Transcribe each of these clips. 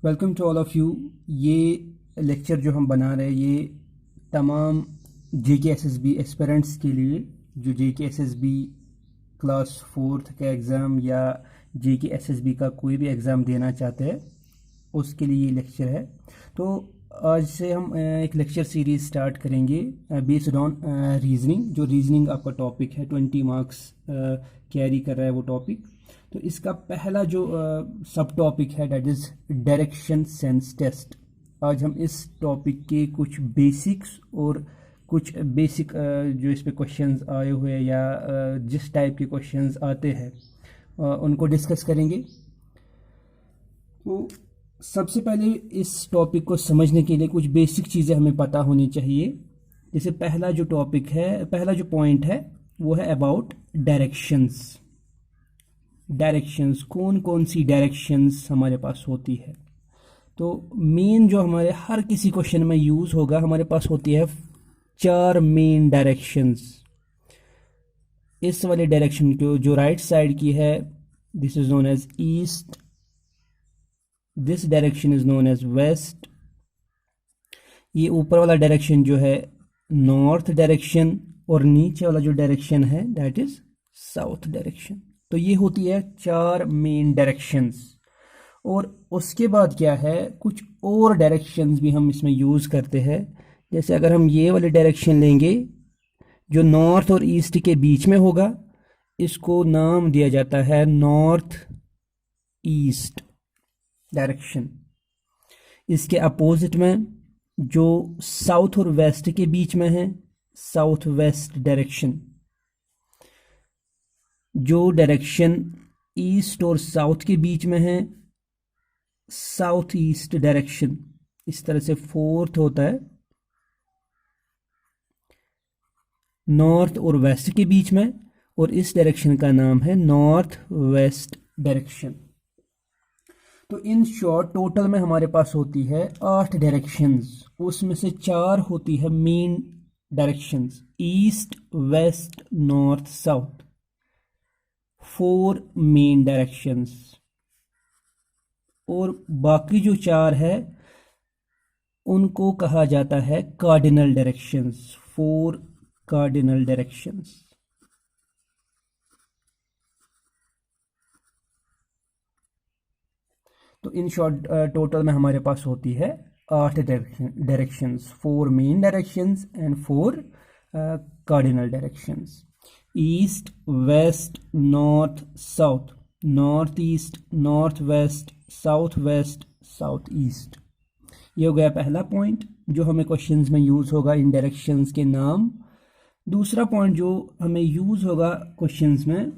Welcome to all of you. ये lecture जो हम बना रहे हैं ये तमाम JKSSB एस्पिरेंट्स के लिए जो JKSSB क्लास फोर्थ का एग्ज़ाम या JKSSB का कोई भी एग्ज़ाम देना चाहते हैं उसके लिए ये लेक्चर है। तो आज से हम एक लेक्चर सीरीज़ स्टार्ट करेंगे बेस्ड ऑन रीजनिंग। जो रीजनिंग आपका टॉपिक है 20 मार्क्स कैरी कर रहा है वो टॉपिक। तो इसका पहला जो सब टॉपिक है that is direction sense test. आज हम इस टॉपिक के कुछ बेसिक्स और कुछ बेसिक जो इस पे क्वेश्चंस आए हुए हैं या जिस टाइप के क्वेश्चंस आते हैं उनको डिस्कस करेंगे। तो सबसे पहले इस टॉपिक को समझने के लिए कुछ बेसिक चीज़ें हमें पता होनी चाहिए। जैसे पहला जो टॉपिक है, पहला जो पॉइंट है वो है अबाउट डायरेक्शंस। डायरेक्शंस, कौन कौन सी डायरेक्शंस हमारे पास होती है। तो मेन जो हमारे हर किसी क्वेश्चन में यूज़ होगा, हमारे पास होती है 4 मेन डायरेक्शंस। इस वाले डायरेक्शन को जो राइट साइड की है this is known as east, this direction is known as west. ये ऊपर वाला डायरेक्शन जो है नॉर्थ डायरेक्शन और नीचे वाला जो डायरेक्शन है दैट इज साउथ डायरेक्शन। तो ये होती है 4 मेन डायरेक्शंस। और उसके बाद क्या है, कुछ और डायरेक्शंस भी हम इसमें यूज़ करते हैं। जैसे अगर हम ये वाले डायरेक्शन लेंगे जो नॉर्थ और ईस्ट के बीच में होगा, इसको नाम दिया जाता है नॉर्थ ईस्ट डायरेक्शन। इसके अपोजिट में जो साउथ और वेस्ट के बीच में है साउथ वेस्ट डायरेक्शन। जो डायरेक्शन ईस्ट और साउथ के बीच में है साउथ ईस्ट डायरेक्शन। इस तरह से फोर्थ होता है नॉर्थ और वेस्ट के बीच में, और इस डायरेक्शन का नाम है नॉर्थ वेस्ट डायरेक्शन। तो इन शॉर्ट टोटल में हमारे पास होती है 8 डायरेक्शंस। उसमें से 4 होती है main directions, east west north south. 4 main directions और बाकी जो 4 है उनको कहा जाता है कार्डिनल डायरेक्शंस। 4 cardinal directions. तो इन शॉर्ट टोटल में हमारे पास होती है 8 directions, 4 main directions and 4 cardinal directions. East west north south, north east north west south west south east. ये हो गया पहला पॉइंट जो हमें क्वेश्चंस में यूज़ होगा इन डायरेक्शंस के नाम। दूसरा पॉइंट जो हमें यूज़ होगा क्वेश्चंस में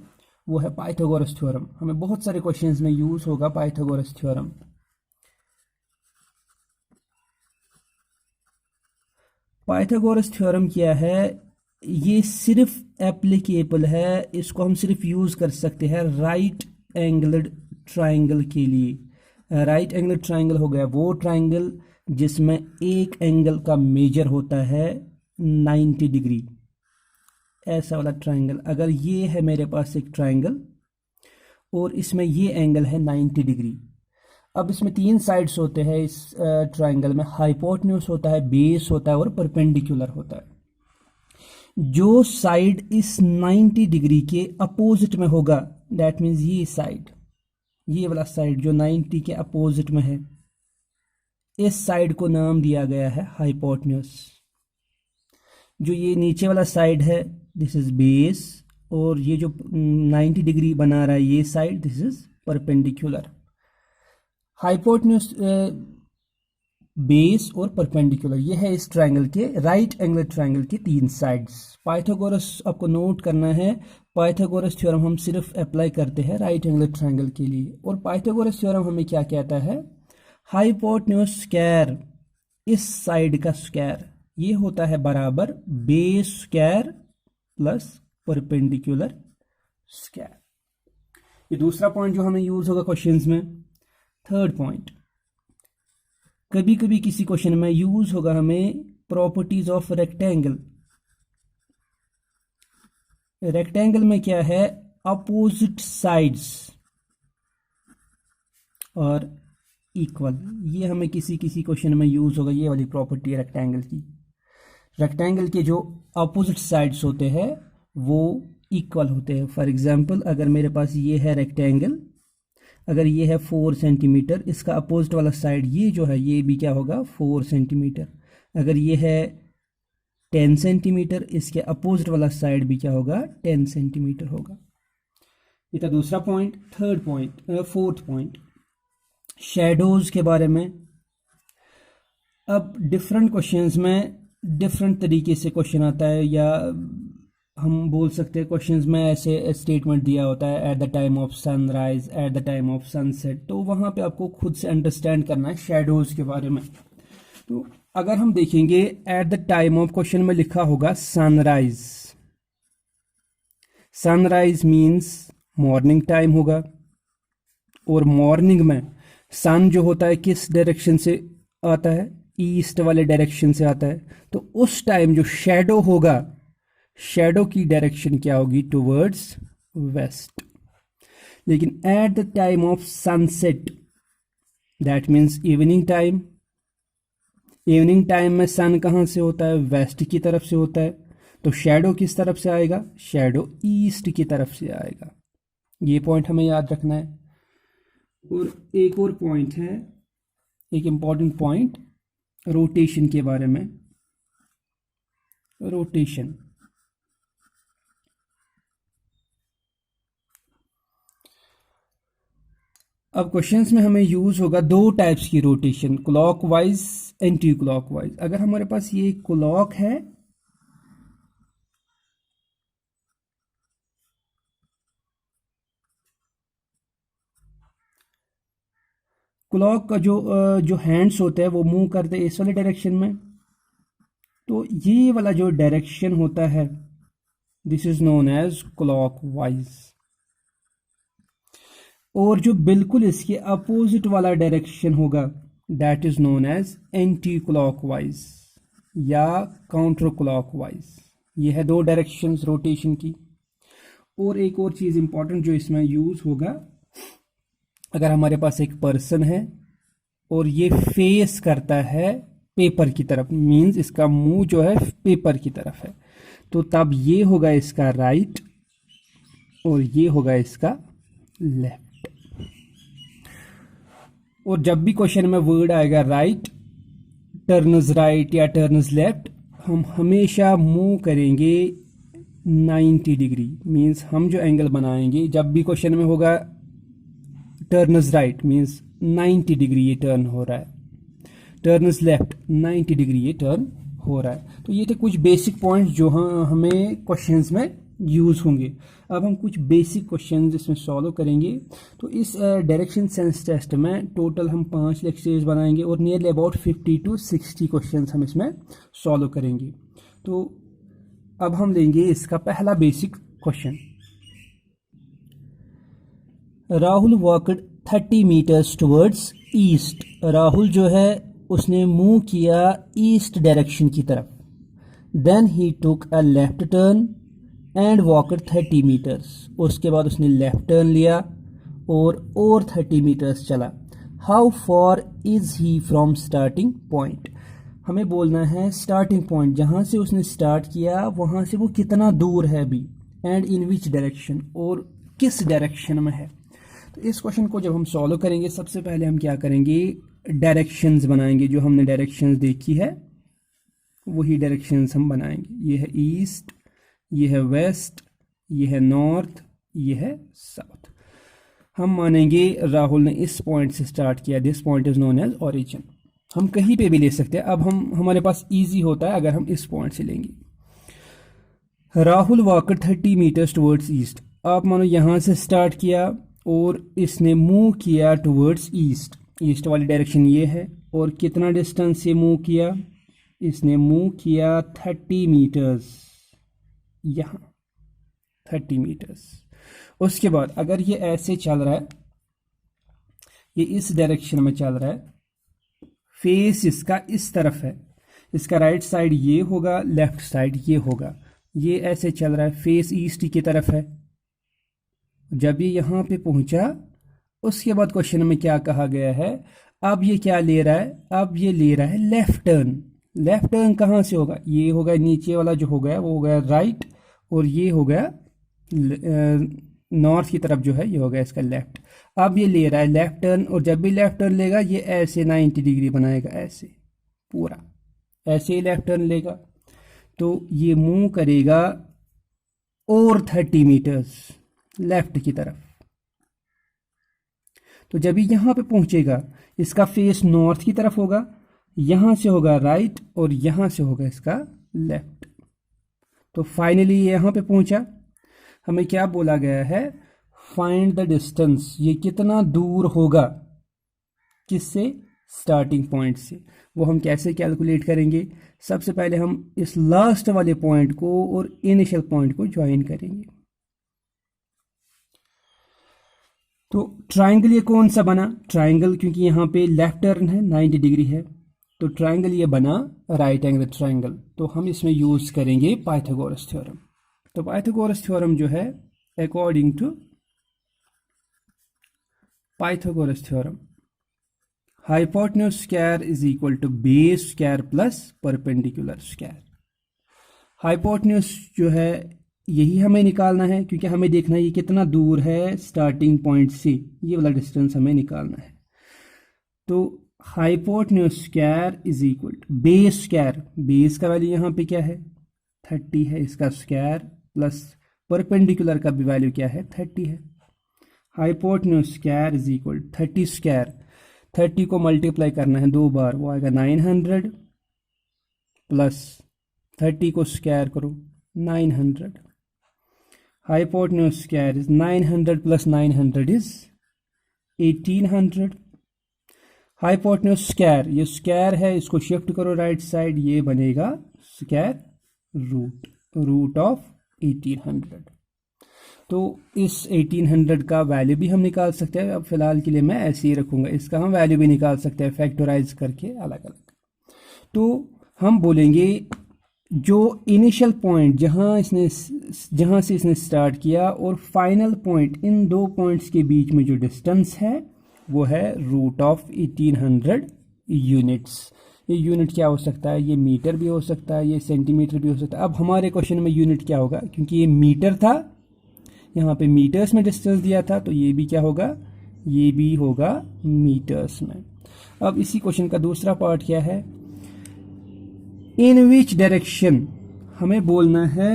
वो है पाइथागोरस थ्योरम। हमें बहुत सारे क्वेश्चंस में यूज़ होगा पाइथागोरस थ्योरम। पाइथागोरस थ्योरम क्या है, ये सिर्फ एप्लीकेबल है, इसको हम सिर्फ यूज़ कर सकते हैं राइट एंगल्ड ट्राइंगल के लिए। राइट एंगल ट्राइंगल हो गया वो ट्राइंगल जिसमें एक एंगल का मेजर होता है 90 डिग्री। ऐसा वाला ट्राइंगल, अगर ये है मेरे पास एक ट्राइंगल और इसमें ये एंगल है 90 डिग्री। अब इसमें 3 साइड्स होते हैं इस ट्राइंगल में, हाइपोटेन्यूज होता है, बेस होता है और परपेंडिकुलर होता है। जो साइड इस 90 डिग्री के अपोजिट में होगा दैट मीन्स ये साइड, ये वाला साइड जो 90 के अपोजिट में है, इस साइड को नाम दिया गया है हाइपोटेन्यूज। जो ये नीचे वाला साइड है दिस इज बेस, और ये जो 90 डिग्री बना रहा है ये side this is perpendicular. Hypotenuse, base और परपेंडिकुलर, ये है इस ट्रायंगल के, राइट एंगल ट्रायंगल के 3 साइड्स। पाइथागोरस आपको नोट करना है, पाइथागोरस थ्योरम हम सिर्फ अप्लाई करते हैं राइट एंगल ट्रायंगल के लिए। और पाइथागोरस थ्योरम हमें क्या कहता है, हाइपोटेन्यूज स्क्वायर, इस साइड का स्क्वायर, ये होता है बराबर base square plus perpendicular square. ये दूसरा पॉइंट जो हमें यूज होगा क्वेश्चंस में। थर्ड पॉइंट, कभी कभी किसी क्वेश्चन में यूज होगा हमें प्रॉपर्टीज ऑफ रेक्टेंगल। रेक्टेंगल में क्या है, अपोजिट साइड्स और इक्वल। ये हमें किसी किसी क्वेश्चन में यूज होगा, ये वाली प्रॉपर्टी है रेक्टेंगल की। रेक्टेंगल के जो अपोजिट साइड्स होते हैं वो इक्वल होते हैं। फॉर एग्जांपल अगर मेरे पास ये है रेक्टेंगल, अगर ये है 4 सेंटीमीटर, इसका अपोजिट वाला साइड ये जो है ये भी क्या होगा 4 सेंटीमीटर। अगर ये है 10 सेंटीमीटर, इसके अपोजिट वाला साइड भी क्या होगा 10 सेंटीमीटर होगा। ये था दूसरा point. Third point, fourth point, shadows के बारे में। अब डिफरेंट क्वेश्चंस में डिफरेंट तरीके से क्वेश्चन आता है, या हम बोल सकते हैं क्वेश्चंस में ऐसे स्टेटमेंट दिया होता है at the time of sunrise, at the time of sunset, तो वहाँ पे आपको खुद से अंडरस्टैंड करना है शेडोज के बारे में। तो अगर हम देखेंगे at the time of, question में लिखा होगा sunrise. Sunrise means morning time होगा, और मॉर्निंग में सन जो होता है किस डायरेक्शन से आता है, ईस्ट वाले डायरेक्शन से आता है। तो उस टाइम जो शेडो होगा, शेडो की डायरेक्शन क्या होगी टुवर्ड्स वेस्ट। लेकिन at the time of sunset, that means evening time, evening time में सन कहाँ से होता है, वेस्ट की तरफ से होता है। तो शेडो किस तरफ से आएगा, शेडो ईस्ट की तरफ से आएगा। ये पॉइंट हमें याद रखना है। और एक और पॉइंट है, एक इंपॉर्टेंट पॉइंट रोटेशन के बारे में। रोटेशन, अब क्वेश्चंस में हमें यूज होगा दो टाइप्स की रोटेशन, क्लॉकवाइज एंटी क्लॉकवाइज। अगर हमारे पास ये क्लॉक है, क्लॉक का जो हैंड्स होते हैं वो मूव करते हैं इस वाले डायरेक्शन में, तो ये वाला जो डायरेक्शन होता है this is known as clockwise. और जो बिल्कुल इसके अपोजिट वाला डायरेक्शन होगा that is known as anti clockwise या काउंटर क्लॉकवाइज। ये है दो डायरेक्शंस रोटेशन की। और एक और चीज इंपॉर्टेंट जो इसमें यूज होगा, अगर हमारे पास एक पर्सन है और ये फेस करता है पेपर की तरफ, मींस इसका मुंह जो है पेपर की तरफ है, तो तब ये होगा इसका राइट और ये होगा इसका लेफ्ट। और जब भी क्वेश्चन में वर्ड आएगा राइट, टर्न्स राइट या टर्न्स लेफ्ट, हम हमेशा मूव करेंगे 90 डिग्री। मींस हम जो एंगल बनाएंगे जब भी क्वेश्चन में होगा टर्न्स राइट मींस 90 डिग्री ये टर्न हो रहा है, टर्न्स लेफ्ट 90 डिग्री ये टर्न हो रहा है। तो ये थे कुछ बेसिक पॉइंट्स जो हमें क्वेश्चंस में यूज होंगे। अब हम कुछ बेसिक क्वेश्चंस इसमें सॉल्व करेंगे। तो इस डायरेक्शन सेंस टेस्ट में टोटल हम 5 लेक्चर्स बनाएंगे और नियरली अबाउट 50 to 60 क्वेश्चंस हम इसमें सॉल्व करेंगे। तो अब हम लेंगे इसका पहला basic question. Rahul walked 30 meters towards east. Rahul जो है उसने मूव किया ईस्ट डायरेक्शन की तरफ। Then he took a left turn and walked 30 meters. उसके बाद उसने लेफ्ट टर्न लिया और 30 मीटर्स चला। How for is he from starting point. हमें बोलना है स्टार्टिंग पॉइंट जहां से उसने स्टार्ट किया वहां से वो कितना दूर है अभी, एंड इन विच डायरेक्शन, और किस डायरेक्शन में है। तो इस क्वेश्चन को जब हम सॉल्व करेंगे सबसे पहले हम क्या करेंगे, डायरेक्शंस बनाएंगे। जो हमने डायरेक्शंस देखी है वही डायरेक्शंस हम बनाएंगे। ये है ईस्ट, ये है वेस्ट, ये है नॉर्थ, ये है साउथ। हम मानेंगे राहुल ने इस पॉइंट से स्टार्ट किया, this point is known as origin. हम कहीं पे भी ले सकते हैं। अब हमारे पास इजी होता है अगर हम इस पॉइंट से लेंगे। Rahul walked 30 meters towards east. आप मानो यहां से स्टार्ट किया और इसने मूव किया टुवर्ड्स ईस्ट, ईस्ट वाली डायरेक्शन ये है। और कितना डिस्टेंस से मूव किया, इसने मूव किया 30 मीटर्स, यहाँ 30 मीटर्स। उसके बाद अगर ये ऐसे चल रहा है, ये इस डायरेक्शन में चल रहा है, फेस इसका इस तरफ है, इसका राइट साइड ये होगा, लेफ्ट साइड ये होगा। ये ऐसे चल रहा है, फेस ईस्ट की तरफ है। जब ये यहां पे पहुंचा उसके बाद क्वेश्चन में क्या कहा गया है, अब ये क्या ले रहा है, अब ये ले रहा है लेफ्ट टर्न। लेफ्ट टर्न कहाँ से होगा, ये होगा नीचे वाला जो हो गया वो हो गया राइट, और ये हो गया नॉर्थ की तरफ जो है ये हो गया इसका लेफ्ट। अब ये ले रहा है लेफ्ट टर्न, और जब भी लेफ्ट टर्न लेगा ये ऐसे 90 डिग्री बनाएगा, ऐसे पूरा ऐसे ही लेफ्ट टर्न लेगा, तो ये मूव करेगा और 30 मीटर्स लेफ्ट की तरफ। तो जब ये यहां पे पहुंचेगा इसका फेस नॉर्थ की तरफ होगा, यहां से होगा राइट और यहां से होगा इसका लेफ्ट। तो फाइनली ये यहां पे पहुंचा। हमें क्या बोला गया है, फाइंड द डिस्टेंस, ये कितना दूर होगा किससे, स्टार्टिंग पॉइंट से। वो हम कैसे कैलकुलेट करेंगे, सबसे पहले हम इस लास्ट वाले पॉइंट को और इनिशियल पॉइंट को ज्वाइन करेंगे। तो ट्राइंगल ये कौन सा बना, ट्राइंगल क्योंकि यहाँ पे लेफ्ट टर्न है 90 डिग्री है, तो ट्राइंगल ये बना राइट एंगल ट्राइंगल। तो हम इसमें यूज करेंगे पाइथागोरस थ्योरम। तो पाइथागोरस थ्योरम जो है, according to Pythagoras theorem, hypotenuse square is equal to base square plus perpendicular square. Hypotenuse जो है यही हमें निकालना है, क्योंकि हमें देखना है ये कितना दूर है स्टार्टिंग पॉइंट से, ये वाला डिस्टेंस हमें निकालना है। तो hypotenuse square is equal to base square, base का वैल्यू यहाँ पे क्या है 30 है, इसका स्क्वायर प्लस परपेंडिकुलर का भी वैल्यू क्या है 30 है। Hypotenuse square is equal 30 square, 30 को मल्टीप्लाई करना है 2 बार, वो आएगा 900 प्लस 30 को स्क्वायर करो 900। Hypotenuse square is 900 plus 900 is 1800। Hypotenuse square, ये स्क्वायर है, इसको शिफ्ट करो राइट साइड, ये बनेगा स्क्वायर रूट ऑफ 1800। तो इस 1800 का वैल्यू भी हम निकाल सकते हैं। अब फिलहाल के लिए मैं ऐसे ही रखूंगा, इसका हम वैल्यू भी निकाल सकते हैं फैक्टराइज करके अलग अलग। तो हम बोलेंगे जो इनिशियल पॉइंट जहां से इसने स्टार्ट किया और फाइनल पॉइंट, इन दो पॉइंट्स के बीच में जो डिस्टेंस है वो है रूट ऑफ 1800 यूनिट्स। ये यूनिट क्या हो सकता है, ये मीटर भी हो सकता है, ये सेंटीमीटर भी हो सकता है। अब हमारे क्वेश्चन में यूनिट क्या होगा, क्योंकि ये मीटर था, यहाँ पे मीटर्स में डिस्टेंस दिया था, तो ये भी क्या होगा, ये भी होगा मीटर्स में। अब इसी क्वेश्चन का दूसरा पार्ट क्या है, इन विच डायरेक्शन, हमें बोलना है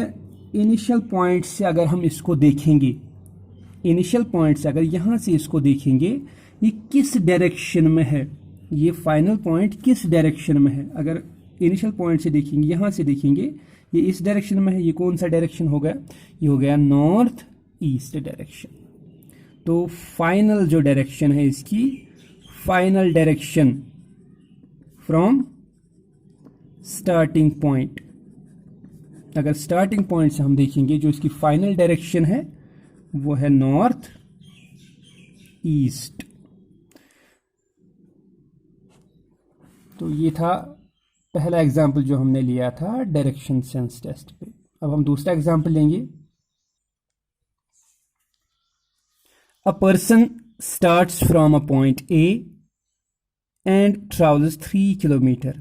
इनिशियल पॉइंट से अगर हम इसको देखेंगे, इनिशियल पॉइंट से अगर यहाँ से इसको देखेंगे ये किस डायरेक्शन में है, ये फाइनल पॉइंट किस डायरेक्शन में है। अगर इनिशियल पॉइंट से देखेंगे, यहाँ से देखेंगे, ये इस डायरेक्शन में है, ये कौन सा डायरेक्शन हो गया, ये हो गया नॉर्थ ईस्ट डायरेक्शन। तो फाइनल जो डायरेक्शन है इसकी, final direction from starting point, अगर स्टार्टिंग पॉइंट से हम देखेंगे जो इसकी फाइनल डायरेक्शन है वो है नॉर्थ ईस्ट। तो ये था पहला एग्जाम्पल जो हमने लिया था डायरेक्शन सेंस टेस्ट पे। अब हम दूसरा एग्जाम्पल लेंगे। A person starts from a point A and travels 3 kilometer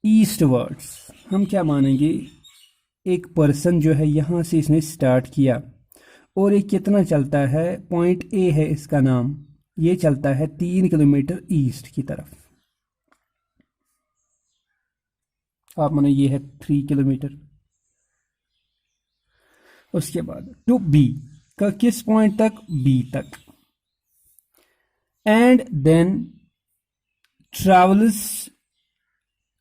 eastwards। हम क्या मानेंगे, एक पर्सन जो है यहां से इसने स्टार्ट किया और ये कितना चलता है, पॉइंट ए है इसका नाम, ये चलता है 3 किलोमीटर ईस्ट की तरफ। आप मानो ये है 3 किलोमीटर। उसके बाद टू बी का किस पॉइंट तक, बी तक, and then travels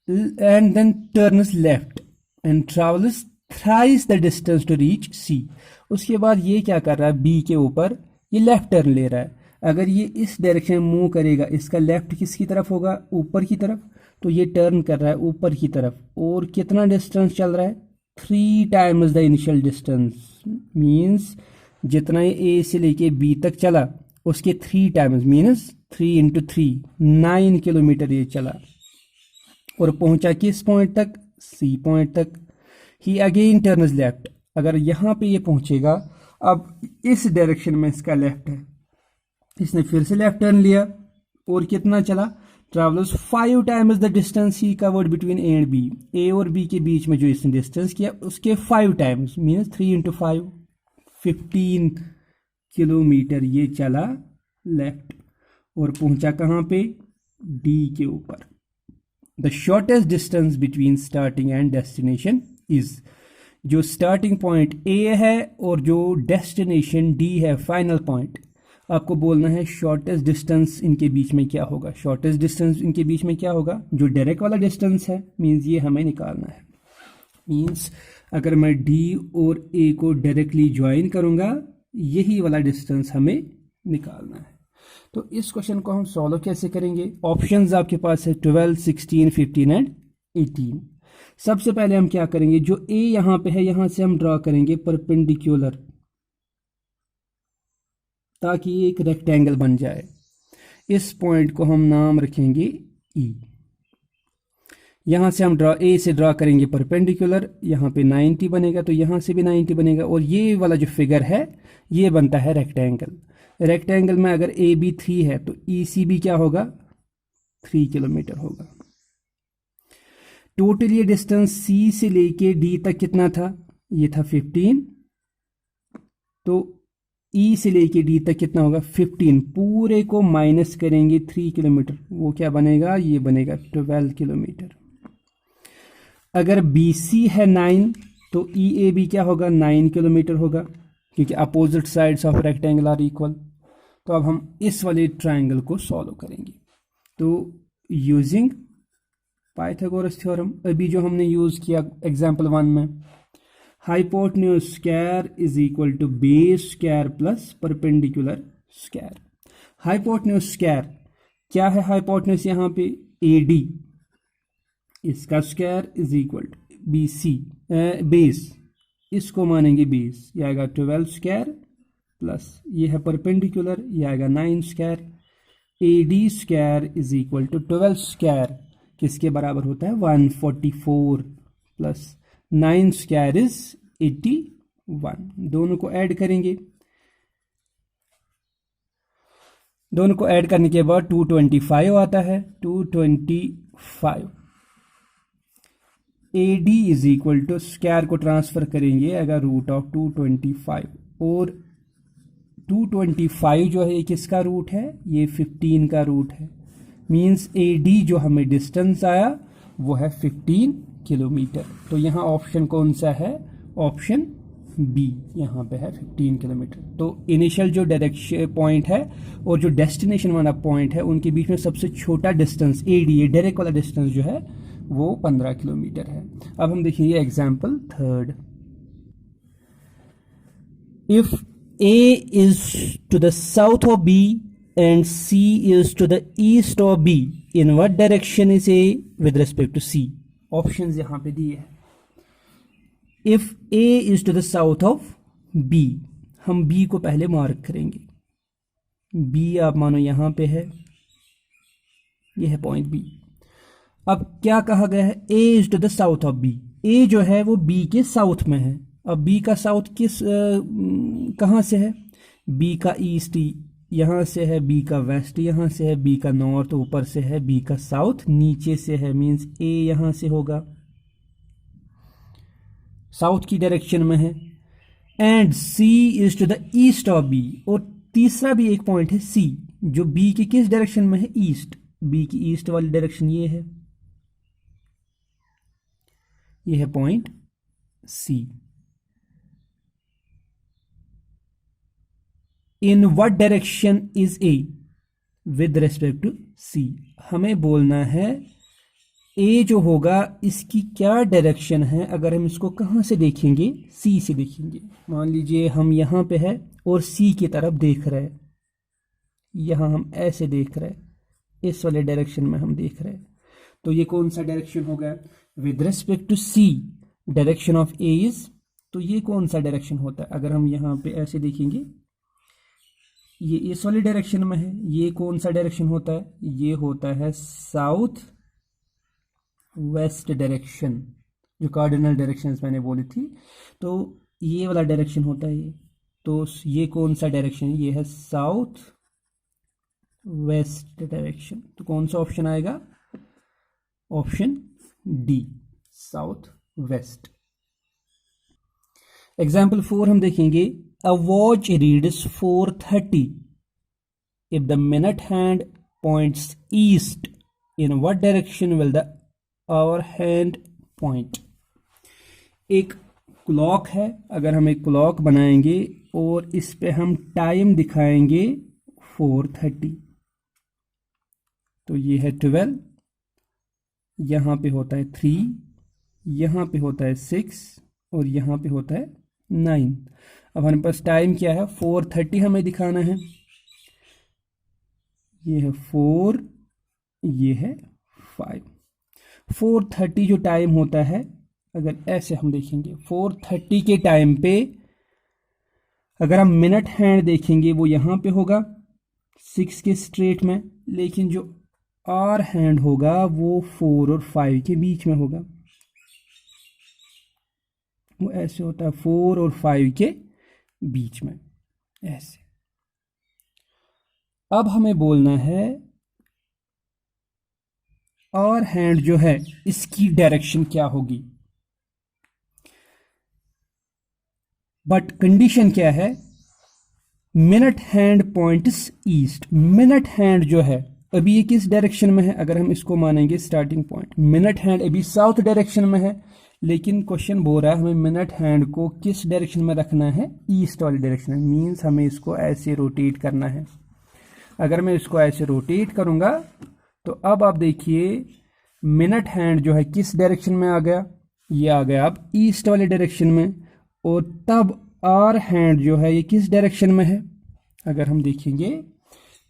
and then turns left and travels thrice the distance to reach C. उसके बाद ये क्या कर रहा है, बी के ऊपर ये लेफ्ट टर्न ले रहा है। अगर ये इस डायरेक्शन में मूव करेगा, इसका लेफ्ट किसकी तरफ होगा, ऊपर की तरफ, तो ये टर्न कर रहा है ऊपर की तरफ। और कितना डिस्टेंस चल रहा है, 3 times the initial distance, means जितना ये ए से लेके बी तक चला उसके 3 टाइम्स, मीन्स 3 इंटू 3 9 किलोमीटर ये चला और पहुंचा किस पॉइंट तक, सी पॉइंट तक। ही अगेन टर्न्स लेफ्ट, अगर यहां पे ये पहुंचेगा, अब इस डायरेक्शन में इसका लेफ्ट है, इसने फिर से लेफ्ट टर्न लिया और कितना चला, travels 5 times the distance he covered between A and B, A और बी के बीच में जो इसने डिस्टेंस किया उसके 5 टाइम्स, मीन्स 3 इंटू 5, 15 किलोमीटर ये चला लेफ्ट और पहुंचा कहाँ पे, डी के ऊपर। The shortest distance between starting and destination is, जो स्टार्टिंग पॉइंट ए है और जो डेस्टिनेशन डी है, फाइनल पॉइंट, आपको बोलना है शॉर्टेस्ट डिस्टेंस इनके बीच में क्या होगा। शॉर्टेस्ट डिस्टेंस इनके बीच में क्या होगा, जो डायरेक्ट वाला डिस्टेंस है, मीन्स ये हमें निकालना है। मीन्स अगर मैं डी और ए को डायरेक्टली ज्वाइन करूंगा, यही वाला डिस्टेंस हमें निकालना है। तो इस क्वेश्चन को हम सॉल्व कैसे करेंगे, ऑप्शंस आपके पास है 12, 16, 15 एंड 18। सबसे पहले हम क्या करेंगे, जो ए यहां पे है यहां से हम ड्रॉ करेंगे परपेंडिकुलर, ताकि ये एक रेक्टेंगल बन जाए। इस पॉइंट को हम नाम रखेंगे ई। यहां से हम ए से ड्रॉ करेंगे परपेंडिकुलर, यहां पे 90 बनेगा, तो यहां से भी 90 बनेगा, और ये वाला जो फिगर है ये बनता है रेक्टेंगल। रेक्टेंगल में अगर ए बी 3 है तो ई सी भी क्या होगा, 3 किलोमीटर होगा। टोटल ये डिस्टेंस सी से लेके डी तक कितना था, ये था 15, तो ई से लेके डी तक कितना होगा 15, पूरे को माइनस करेंगे 3 किलोमीटर, वो क्या बनेगा, ये बनेगा 12 किलोमीटर। अगर बी सी है 9 तो ई ए बी क्या होगा, 9 किलोमीटर होगा, क्योंकि opposite sides of rectangle are equal. तो अब हम इस वाले ट्रायंगल को सॉल्व करेंगे। तो यूजिंग पाइथागोरस थ्योरम, अभी जो हमने यूज किया एग्जांपल 1 में, hypotenuse square is equal to base square plus perpendicular square. Hypotenuse square क्या है, हाइपोटेन्यूज यहाँ पे ए डी, इसका square is equal to B C, base इसको मानेंगे बेस, ये आएगा 12 स्क्वायर प्लस ये है परपेंडिकुलर, ये आएगा 9 square. A D square is equal to 12 square किसके बराबर होता है, 144 प्लस 9 स्क्वायर इज 81। दोनों को ऐड करेंगे, दोनों को ऐड करने के बाद 225 आता है, 225। A D is equal to square को ट्रांसफर करेंगे अगर रूट ऑफ 225, और 225 जो है ये किसका रूट है, ये 15 का रूट है। मींस ए डी जो हमें डिस्टेंस आया वो है 15 किलोमीटर। तो यहाँ ऑप्शन कौन सा है, ऑप्शन बी यहाँ पे है 15 किलोमीटर। तो इनिशियल जो डायरेक्शन पॉइंट है और जो डेस्टिनेशन वाला पॉइंट है उनके बीच में सबसे छोटा डिस्टेंस ए डी, डायरेक्ट वाला डिस्टेंस जो है वो 15 किलोमीटर है। अब हम देखेंगे example 3rd। If A is to the south of B and C is to the east of B, in what direction is A with respect to C. Options यहां पे दिए हैं। If A is to the south of B, हम B को पहले mark करेंगे। B आप मानो यहां पे है, यह है पॉइंट बी। अब क्या कहा गया है, A is to the south of B, A जो है वो बी के साउथ में है। अब बी का साउथ किस कहां से है, बी का ईस्ट यहां से है, बी का वेस्ट यहां से है, बी का नॉर्थ ऊपर से है, बी का साउथ नीचे से है। मींस ए यहां से होगा, साउथ की डायरेक्शन में है। And C is to the east of B, और तीसरा भी एक पॉइंट है सी जो बी की किस डायरेक्शन में है, ईस्ट। बी की ईस्ट वाली डायरेक्शन ये है, ये है point C. In what direction is A with respect to C, हमें बोलना है ए जो होगा इसकी क्या डायरेक्शन है। अगर हम इसको कहां से देखेंगे, सी से देखेंगे। मान लीजिए हम यहां पे है और सी की तरफ देख रहे हैं, यहां हम ऐसे देख रहे हैं, इस वाले डायरेक्शन में हम देख रहे हैं। तो ये कौन सा डायरेक्शन होगा, with respect to C direction of A is, तो ये कौन सा डायरेक्शन होता है। अगर हम यहां पे ऐसे देखेंगे, ये इस वाली डायरेक्शन में है, ये कौन सा डायरेक्शन होता है, ये होता है साउथ वेस्ट डायरेक्शन, जो कार्डिनल डायरेक्शंस मैंने बोली थी। तो ये वाला डायरेक्शन होता है ये। तो ये कौन सा डायरेक्शन है, ये है साउथ वेस्ट डायरेक्शन। तो कौन सा ऑप्शन आएगा? Option D, south west. Example 4 हम देखेंगे, a watch reads 4:30 if the minute hand points east, in what direction will the hour hand point. एक क्लॉक है, अगर हम एक क्लॉक बनाएंगे और इस पे हम टाइम दिखाएंगे 4:30, तो ये है 12, यहाँ पे होता है 3, यहाँ पे होता है 6 और यहाँ पे होता है 9। अब हमारे पास टाइम क्या है? 4:30 हमें दिखाना है। ये है 4, ये है 5। 4:30 जो टाइम होता है, अगर ऐसे हम देखेंगे 4:30 के टाइम पे अगर हम मिनट हैंड देखेंगे वो यहाँ पे होगा 6 के स्ट्रेट में, लेकिन जो आवर हैंड होगा वो 4 और 5 के बीच में होगा। वो ऐसे होता है 4 और 5 के बीच में, ऐसे। अब हमें बोलना है आवर हैंड जो है इसकी डायरेक्शन क्या होगी। बट कंडीशन क्या है? Minute hand points east. Minute hand जो है अभी ये किस डायरेक्शन में है? अगर हम इसको मानेंगे स्टार्टिंग पॉइंट, मिनट हैंड अभी साउथ डायरेक्शन में है, लेकिन क्वेश्चन बोल रहा है हमें मिनट हैंड को किस डायरेक्शन में रखना है? ईस्ट वाली डायरेक्शन में। मीन्स हमें इसको ऐसे रोटेट करना है। अगर मैं इसको ऐसे रोटेट करूंगा तो अब आप देखिए मिनट हैंड जो है किस डायरेक्शन में आ गया? ये आ गया अब ईस्ट वाले डायरेक्शन में। और तब आवर हैंड जो है ये किस डायरेक्शन में है? अगर हम देखेंगे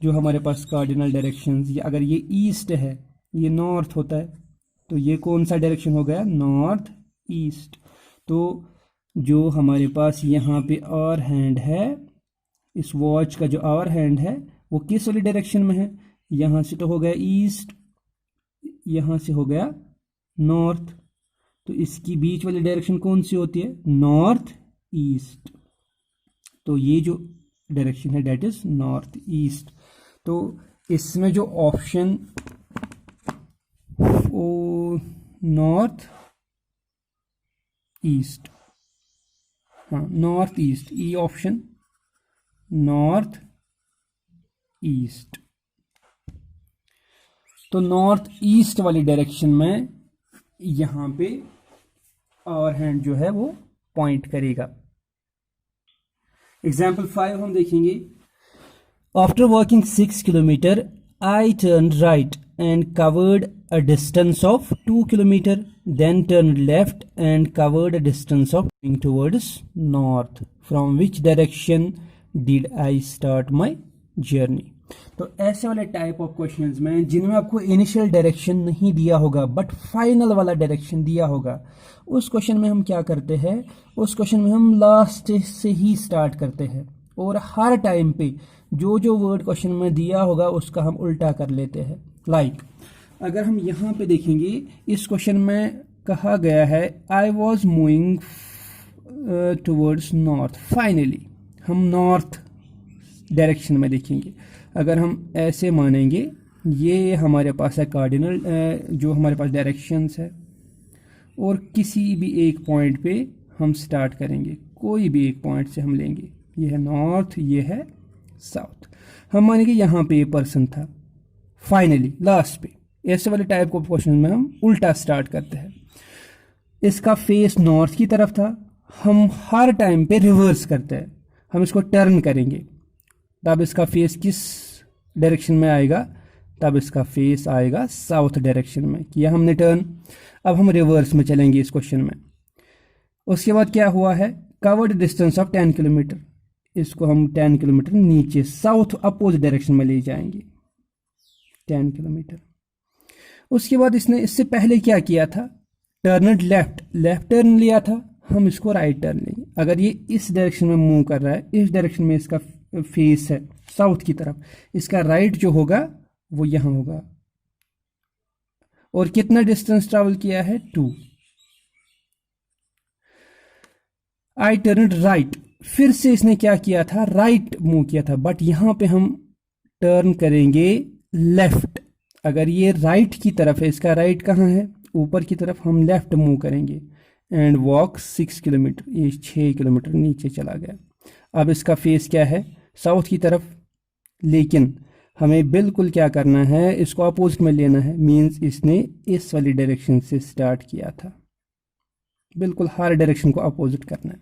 जो हमारे पास कार्डिनल डायरेक्शंस, ये अगर ये ईस्ट है, ये नॉर्थ होता है, तो ये कौन सा डायरेक्शन हो गया? North east. तो जो हमारे पास यहाँ पे आवर हैंड है, इस वॉच का जो आवर हैंड है वो किस वाली डायरेक्शन में है? यहाँ से तो हो गया ईस्ट, यहाँ से हो गया नॉर्थ, तो इसकी बीच वाली डायरेक्शन कौन सी होती है? North east. तो ये जो डायरेक्शन है डेट इज नॉर्थ ईस्ट। तो इसमें जो ऑप्शन नॉर्थ ईस्ट, हाँ north east, E option north east. तो नॉर्थ ईस्ट वाली डायरेक्शन में यहां पे आवर हैंड जो है वो पॉइंट करेगा। एग्जाम्पल 5 हम देखेंगे, after walking 6 kilometre I turn right and covered a distance of 2 kilometre, then turn left and covered a distance of going towards north, from which direction did I start my journey. तो ऐसे वाले type of questions में जिनमें आपको initial direction नहीं दिया होगा but final वाला डायरेक्शन दिया होगा, उस क्वेश्चन में हम क्या करते हैं? उस क्वेश्चन में हम लास्ट से ही स्टार्ट करते हैं और हर टाइम पे जो जो वर्ड क्वेश्चन में दिया होगा उसका हम उल्टा कर लेते हैं। लाइक अगर हम यहाँ पे देखेंगे, इस क्वेश्चन में कहा गया है I was moving towards north, finally हम नॉर्थ डायरेक्शन में देखेंगे। अगर हम ऐसे मानेंगे, ये हमारे पास है कार्डिनल जो हमारे पास डायरेक्शंस है, और किसी भी एक पॉइंट पे हम स्टार्ट करेंगे, कोई भी एक पॉइंट से हम लेंगे, ये है नॉर्थ, ये है साउथ। हम मानेंगे यहाँ पे ये पर्सन था, फाइनली लास्ट पे। ऐसे वाले टाइप को क्वेश्चन में हम उल्टा स्टार्ट करते हैं। इसका फेस नॉर्थ की तरफ था, हम हर टाइम पे रिवर्स करते हैं, हम इसको टर्न करेंगे, तब इसका फेस किस डायरेक्शन में आएगा? तब इसका फेस आएगा साउथ डायरेक्शन में। किया हमने टर्न। अब हम रिवर्स में चलेंगे इस क्वेश्चन में। उसके बाद क्या हुआ है? कवर्ड डिस्टेंस ऑफ 10 किलोमीटर, इसको हम 10 किलोमीटर नीचे साउथ अपोजिट डायरेक्शन में ले जाएंगे, 10 किलोमीटर। उसके बाद इसने इससे पहले क्या किया था? टर्न लेफ्ट, लेफ्ट टर्न लिया था, हम इसको राइट टर्न लेंगे। अगर ये इस डायरेक्शन में मूव कर रहा है, इस डायरेक्शन में इसका फेस है साउथ की तरफ, इसका राइट जो होगा वो यहां होगा। और कितना डिस्टेंस ट्रैवल किया है? 2। आई टर्न राइट, फिर से इसने क्या किया था? राइट मूव किया था, बट यहां पे हम टर्न करेंगे लेफ्ट। अगर ये राइट की तरफ है, इसका राइट कहाँ है, ऊपर की तरफ, हम लेफ्ट मूव करेंगे एंड वॉक 6 किलोमीटर, ये 6 किलोमीटर नीचे चला गया। अब इसका फेस क्या है, साउथ की तरफ, लेकिन हमें बिल्कुल क्या करना है, इसको अपोजिट में लेना है। मींस इसने इस वाली डायरेक्शन से स्टार्ट किया था, बिल्कुल हर डायरेक्शन को अपोजिट करना है।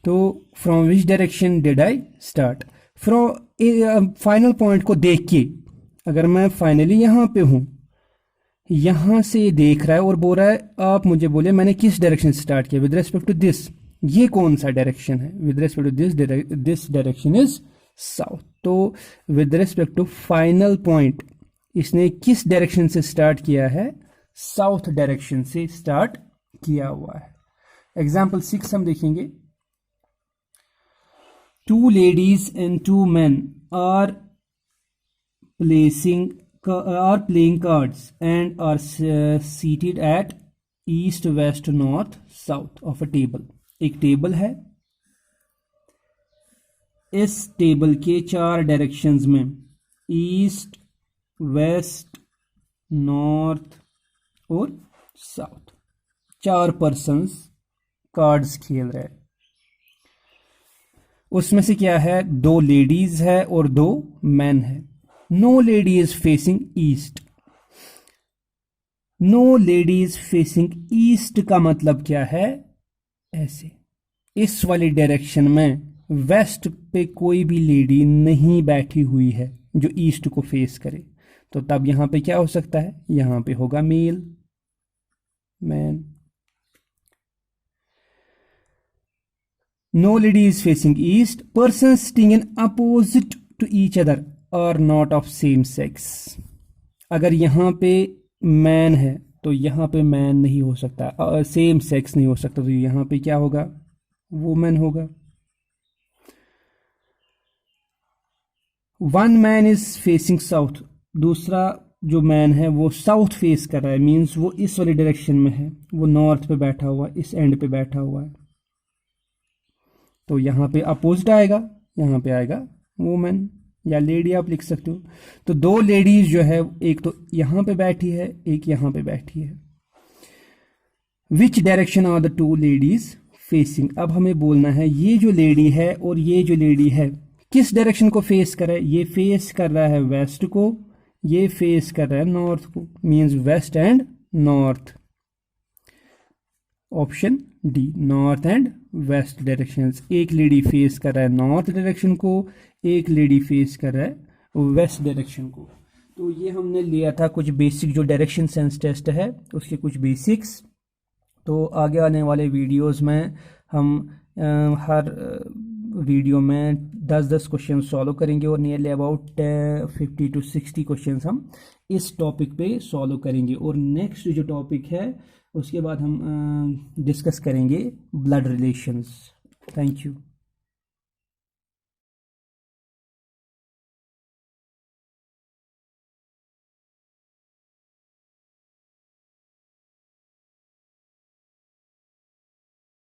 तो from which direction did I start, from final point को देख के, अगर मैं फाइनली यहाँ पे हूँ, यहाँ से देख रहा है और बोल रहा है आप मुझे बोले मैंने किस डायरेक्शन से स्टार्ट किया, विद रेस्पेक्ट टू दिस, ये कौन सा डायरेक्शन है, with respect to this direction is south. तो with respect to final point इसने किस डायरेक्शन से स्टार्ट किया है, साउथ डायरेक्शन से स्टार्ट किया हुआ है। एग्जाम्पल 6 हम देखेंगे। 2 ladies and 2 men are playing cards and are seated at east, west, north, south of a table। एक टेबल है, इस टेबल के 4 डायरेक्शंस में, ईस्ट, वेस्ट, नॉर्थ और साउथ, 4 पर्सन्स कार्ड्स खेल रहे हैं। उसमें से क्या है, 2 लेडीज है और 2 मैन है। No lady is facing east. No lady is facing east का मतलब क्या है, ऐसे इस वाली डायरेक्शन में वेस्ट पे कोई भी लेडी नहीं बैठी हुई है जो ईस्ट को फेस करे। तो तब यहां पे क्या हो सकता है, यहां पे होगा male, man. No lady is facing east. Persons sitting in opposite to each other are not of same sex। अगर यहाँ पे मैन है तो यहाँ पे मैन नहीं हो सकता, सेम सेक्स नहीं हो सकता, तो यहाँ पे क्या होगा, वुमेन होगा। One man is facing south. दूसरा जो मैन है वो साउथ फेस कर रहा है, मीन्स वो इस वाली डायरेक्शन में है, वो नॉर्थ पे बैठा हुआ है, इस एंड पे बैठा हुआ है। तो यहाँ पे अपोजिट आएगा, यहाँ पे आएगा वुमेन या लेडी आप लिख सकते हो। तो 2 लेडीज जो है, एक तो यहाँ पे बैठी है, एक यहाँ पे बैठी है। Which direction are the 2 ladies facing. अब हमें बोलना है ये जो लेडी है और ये जो लेडी है किस डायरेक्शन को फेस कर रहा है। ये फेस कर रहा है वेस्ट को, ये फेस कर रहा है नॉर्थ को, means west and north. Option D, north and west directions. एक लेडी फेस कर रहा है नॉर्थ डायरेक्शन को, एक लेडी फेस कर रहा है वेस्ट डायरेक्शन को। तो ये हमने लिया था कुछ बेसिक, जो डायरेक्शन सेंस टेस्ट है उसके कुछ बेसिक्स। तो आगे आने वाले वीडियोस में हम हर वीडियो में 10-10 क्वेश्चन सॉल्व करेंगे और नियरली अबाउट 50 to 60 क्वेश्चन हम इस टॉपिक पे सॉल्व करेंगे। और नेक्स्ट जो टॉपिक है उसके बाद हम डिस्कस करेंगे ब्लड रिलेशंस। Thank you.